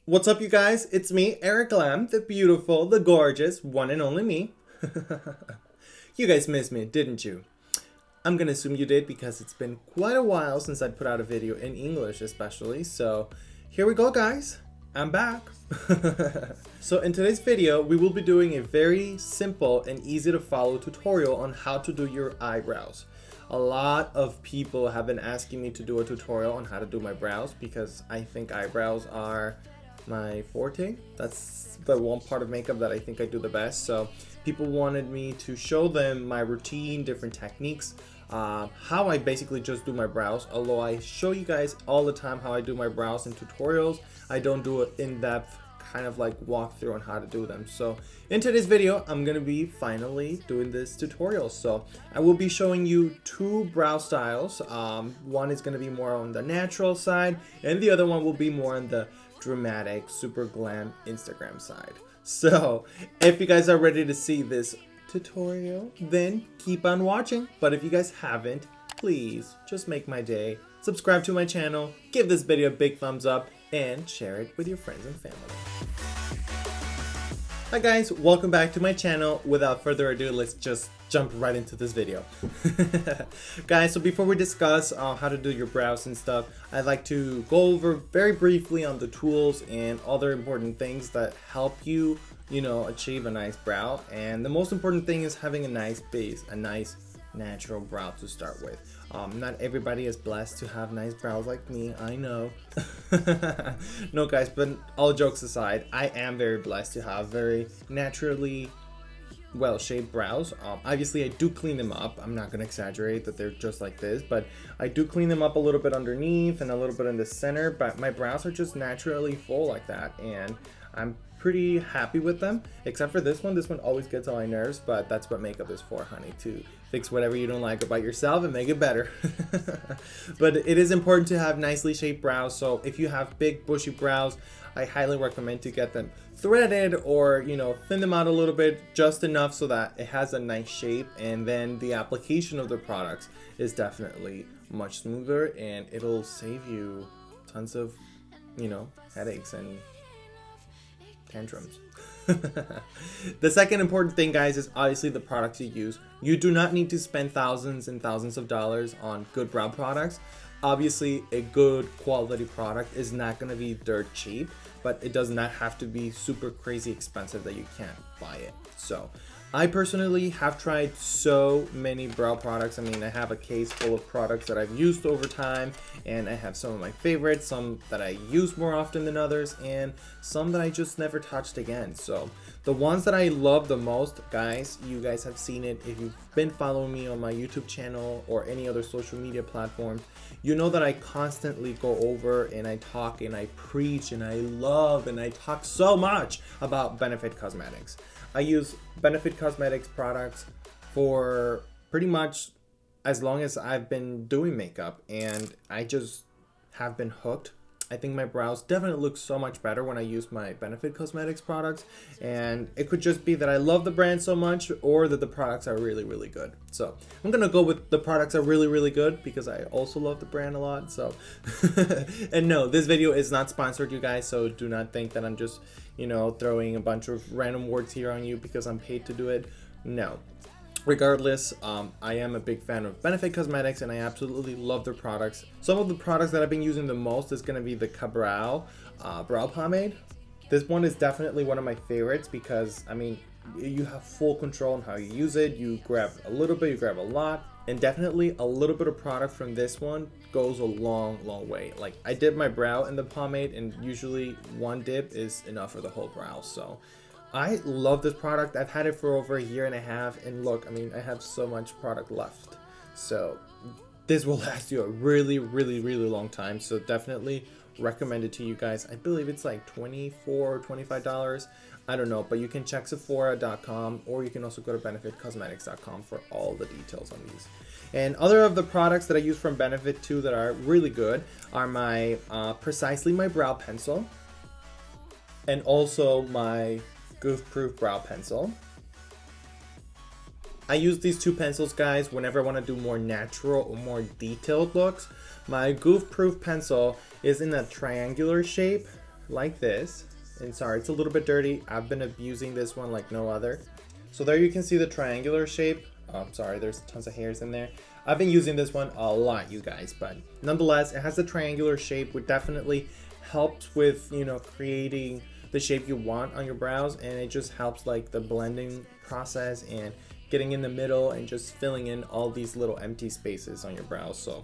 What's up, you guys? It's me, Eric Glam, the beautiful, the gorgeous, one and only me. You guys missed me, didn't you? I'm gonna assume you did because it's been quite a while since I put out a video in English especially, so here we go, guys. I'm back. So in today's video, we will be doing a very simple and easy to follow tutorial on how to do your eyebrows. A lot of people have been asking me to do a tutorial on how to do my brows because I think eyebrows are my forte. That's the one part of makeup that I think I do the best. So people wanted me to show them my routine, different techniques, how I basically just do my brows. Although I show you guys all the time how I do my brows in tutorials, I don't do an in-depth kind of like walkthrough on how to do them. So in today's video, I'm gonna be finally doing this tutorial. So I will be showing you two brow styles. One is gonna be more on the natural side, and the other one will be more on the dramatic, super glam Instagram side. So if you guys are ready to see this tutorial, then keep on watching. But if you guys haven't, please just make my day. Subscribe to my channel, give this video a big thumbs up, and share it with your friends and family. Hi guys, welcome back to my channel. Without further ado, let's just jump right into this video. Guys, so before we discuss how to do your brows and stuff, I'd like to go over very briefly on the tools and other important things that help you, achieve a nice brow. And the most important thing is having a nice base, a nice natural brow to start with. Not everybody is blessed to have nice brows like me, I know. No guys, but all jokes aside, I am very blessed to have very naturally well-shaped brows. Obviously I do clean them up. I'm not gonna exaggerate that they're just like this, but I do clean them up a little bit underneath and a little bit in the center, but my brows are just naturally full like that, and I'm pretty happy with them, except for this one. This one always gets on my nerves, but that's what makeup is for, honey, to fix whatever you don't like about yourself and make it better. But it is important to have nicely shaped brows, so if you have big bushy brows, I highly recommend to get them threaded or thin them out a little bit, just enough so that it has a nice shape, and then the application of the products is definitely much smoother, and it'll save you tons of headaches and tantrums. The second important thing, guys, is obviously the products you use. You do not need to spend thousands and thousands of dollars on good brow products. Obviously, a good quality product is not going to be dirt cheap, but it does not have to be super crazy expensive that you can't buy it. So I personally have tried so many brow products. I mean, I have a case full of products that I've used over time, and I have some of my favorites, some that I use more often than others, and some that I just never touched again. So the ones that I love the most, guys, you guys have seen it if you've been following me on my YouTube channel or any other social media platform. You know that I constantly go over and I talk and I preach and I love and I talk so much about Benefit Cosmetics. I use Benefit Cosmetics products for pretty much as long as I've been doing makeup, and I just have been hooked. I think my brows definitely look so much better when I use my Benefit Cosmetics products, and it could just be that I love the brand so much or that the products are really, really good. So I'm gonna go with the products are really, really good because I also love the brand a lot. So and no, this video is not sponsored, you guys, so do not think that I'm just throwing a bunch of random words here on you because I'm paid to do it. No. Regardless, I am a big fan of Benefit Cosmetics, and I absolutely love their products. Some of the products that I've been using the most is going to be the Browvo brow pomade. This one is definitely one of my favorites because, I mean, you have full control on how you use it. You grab a little bit, you grab a lot, and definitely a little bit of product from this one goes a long, long way. Like, I dip my brow in the pomade, and usually one dip is enough for the whole brow. So I love this product. I've had it for over a year and a half, and look, I mean, I have so much product left. So this will last you a really, really, really long time. So definitely recommend it to you guys. I believe it's like $24 or $25. I don't know, but you can check Sephora.com, or you can also go to benefitcosmetics.com for all the details on these. And other of the products that I use from Benefit too that are really good are my Precisely My Brow Pencil, and also my Goof Proof Brow Pencil. I use these two pencils, guys, whenever I want to do more natural or more detailed looks. My Goof Proof pencil is in a triangular shape. like this. And sorry, it's a little bit dirty. I've been abusing this one like no other. So there you can see the triangular shape. Sorry, there's tons of hairs in there. I've been using this one a lot, you guys, but nonetheless, it has the triangular shape, which definitely helps with, you know, creating the shape you want on your brows, and it just helps like the blending process and getting in the middle and just filling in all these little empty spaces on your brows. So,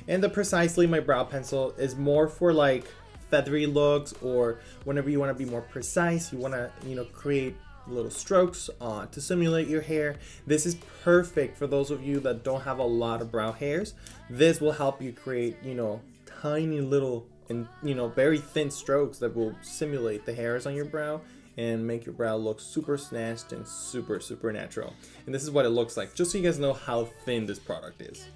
and the Precisely My Brow Pencil is more for like feathery looks, or whenever you want to be more precise, you want to, you know, create little strokes to simulate your hair. This is perfect for those of you that don't have a lot of brow hairs. This will help you create, you know, tiny little and, you know, very thin strokes that will simulate the hairs on your brow and make your brow look super snatched and super natural. And this is what it looks like, just so you guys know how thin this product is.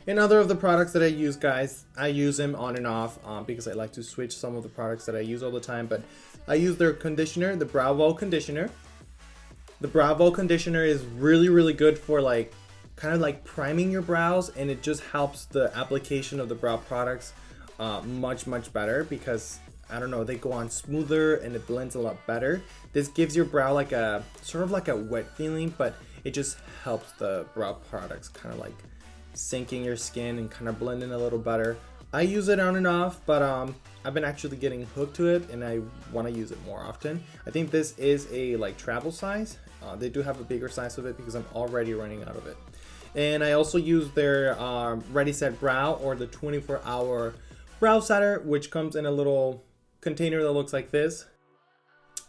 And other of the products that I use, guys, I use them on and off because I like to switch some of the products that I use all the time. But I use their conditioner, the Browvo conditioner. The Browvo conditioner is really good for like kind of like priming your brows, and it just helps the application of the brow products much better, because I don't know, they go on smoother and it blends a lot better. This gives your brow like a sort of like a wet feeling, but it just helps the brow products kind of like sinking your skin and kind of blending a little better. I use it on and off, but I've been actually getting hooked to it and I want to use it more often. I think this is a like travel size. They do have a bigger size of it because I'm already running out of it. And I also use their Ready Set Brow, or the 24-hour brow setter, which comes in a little container that looks like this.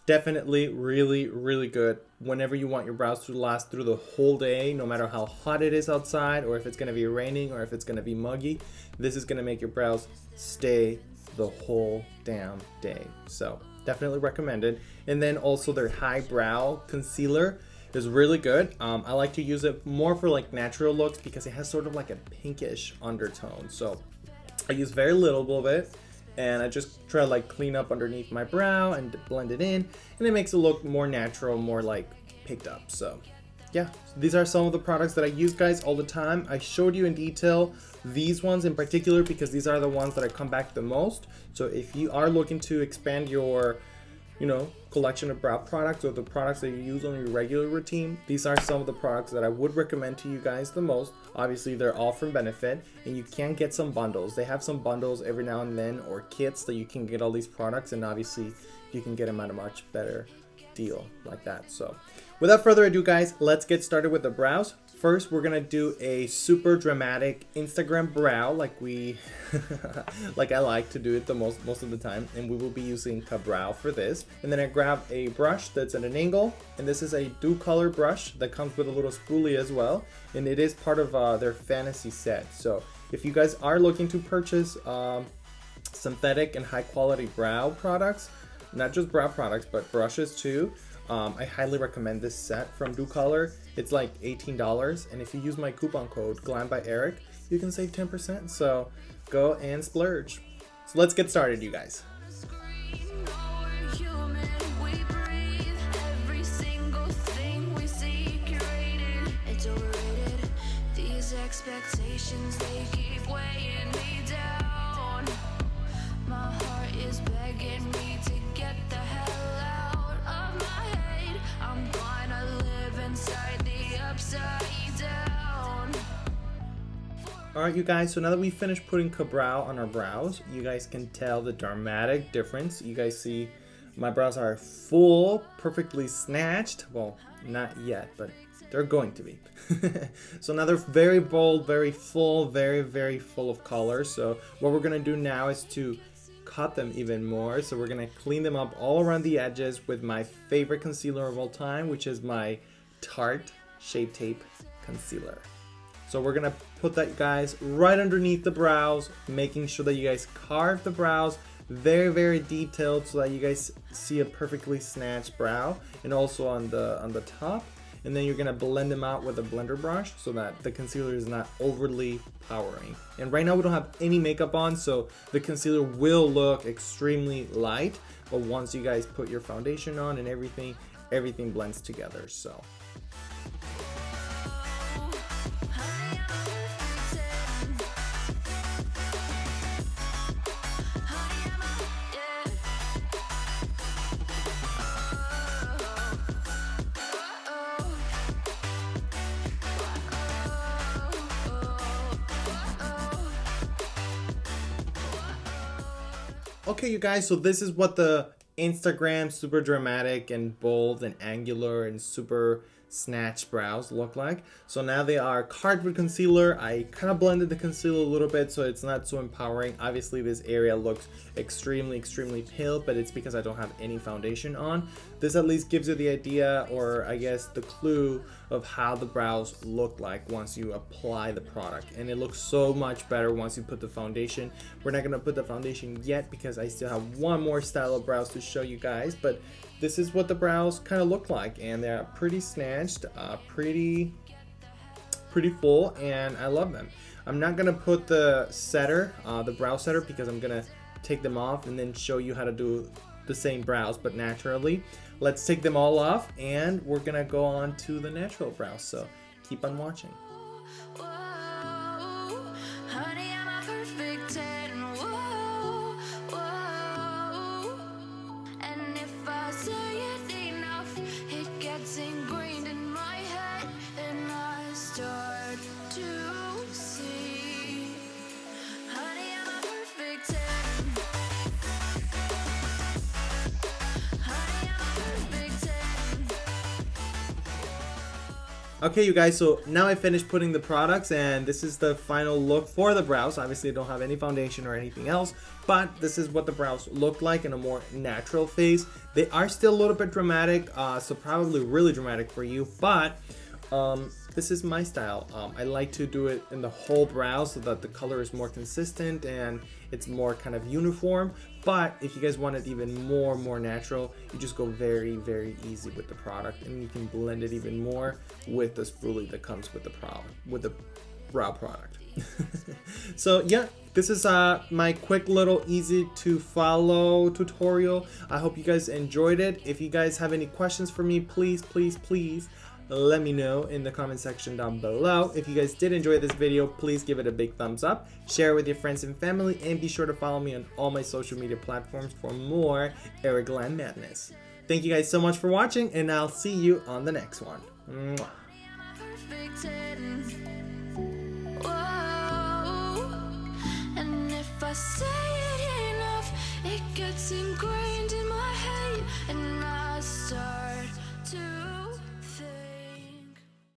Definitely really good whenever you want your brows to last through the whole day, no matter how hot it is outside, or if it's going to be raining, or if it's going to be muggy. This is going to make your brows stay the whole damn day. So definitely recommended. And then also their High Brow Concealer is really good. I like to use it more for like natural looks because it has sort of like a pinkish undertone. So I use very little of it, and I just try to like clean up underneath my brow and blend it in, and it makes it look more natural, more like picked up. So yeah, these are some of the products that I use, guys, all the time. I showed you in detail these ones in particular because these are the ones that I come back the most. So if you are looking to expand your, you know, collection of brow products, or the products that you use on your regular routine, these are some of the products that I would recommend to you guys the most. Obviously, they're all from Benefit, and you can get some bundles. They have some bundles every now and then, or kits that you can get all these products, and obviously you can get them at a much better deal like that. So without further ado, guys, let's get started with the brows. First, we're gonna do a super dramatic Instagram brow, like we like I like to do it the most of the time, and we will be using Ka-Brow for this. And then I grab a brush that's at an angle, and this is a Do Color brush that comes with a little spoolie as well, and it is part of their fantasy set. So if you guys are looking to purchase synthetic and high quality brow products, not just brow products but brushes too, I highly recommend this set from Do Color. It's like $18, and if you use my coupon code Glam by Eric, you can save 10%. So go and splurge. So let's get started, you guys. Expectations, they keep weighing me down. My heart is begging me to get the hell out of my head. I'm gonna live inside the upside down. Alright, you guys, so now that we finished putting Ka-Brow on our brows, you guys can tell the dramatic difference. You guys see my brows are full, perfectly snatched. Well, not yet, but they're going to be. So now they're very bold, very full, very full of color. So what we're gonna do now is to cut them even more. So we're gonna clean them up all around the edges with my favorite concealer of all time, which is my Tarte Shape Tape Concealer. So we're gonna put that, guys, right underneath the brows, making sure that you guys carve the brows very detailed so that you guys see a perfectly snatched brow, and also on the top. And then you're gonna blend them out with a blender brush so that the concealer is not overly powering. And right now we don't have any makeup on, so the concealer will look extremely light, but once you guys put your foundation on and everything blends together. So Okay, you guys, so this is what the Instagram super dramatic and bold and angular and super snatched brows look like. So now they are cardboard concealer. I kind of blended the concealer a little bit so it's not so empowering. Obviously this area looks extremely pale, but it's because I don't have any foundation on. This at least gives you the idea, or I guess the clue, of how the brows look like once you apply the product, and it looks so much better once you put the foundation. We're not gonna put the foundation yet because I still have one more style of brows to show you guys, but this is what the brows kind of look like, and they're pretty snatched, pretty full, and I love them. I'm not gonna put the setter, the brow setter, because I'm gonna take them off and then show you how to do the same brows but naturally. Let's take them all off and we're gonna go on to the natural brows, so keep on watching. Whoa, honey, I'm a perfect 10. Whoa, whoa. And if I say it enough, it gets ingrained in my head, and I start to see. Honey, I'm a perfect 10. Honey, I'm a perfect 10. Okay, you guys, so now I finished putting the products, and this is the final look for the brows. Obviously I don't have any foundation or anything else, but this is what the brows look like in a more natural phase. They are still a little bit dramatic, so probably really dramatic for you, but this is my style. I like to do it in the whole brow so that the color is more consistent and it's more kind of uniform. But if you guys want it even more natural, you just go very easy with the product, and you can blend it even more with the spoolie that comes with the brow product. So yeah, this is my quick little easy to follow tutorial. I hope you guys enjoyed it. If you guys have any questions for me, please let me know in the comment section down below. If you guys did enjoy this video, please give it a big thumbs up, share it with your friends and family, and be sure to follow me on all my social media platforms for more Glam madness. Thank you guys so much for watching, and I'll see you on the next one. Mwah. Perfect 10. Whoa, and if I say it enough, it gets ingrained.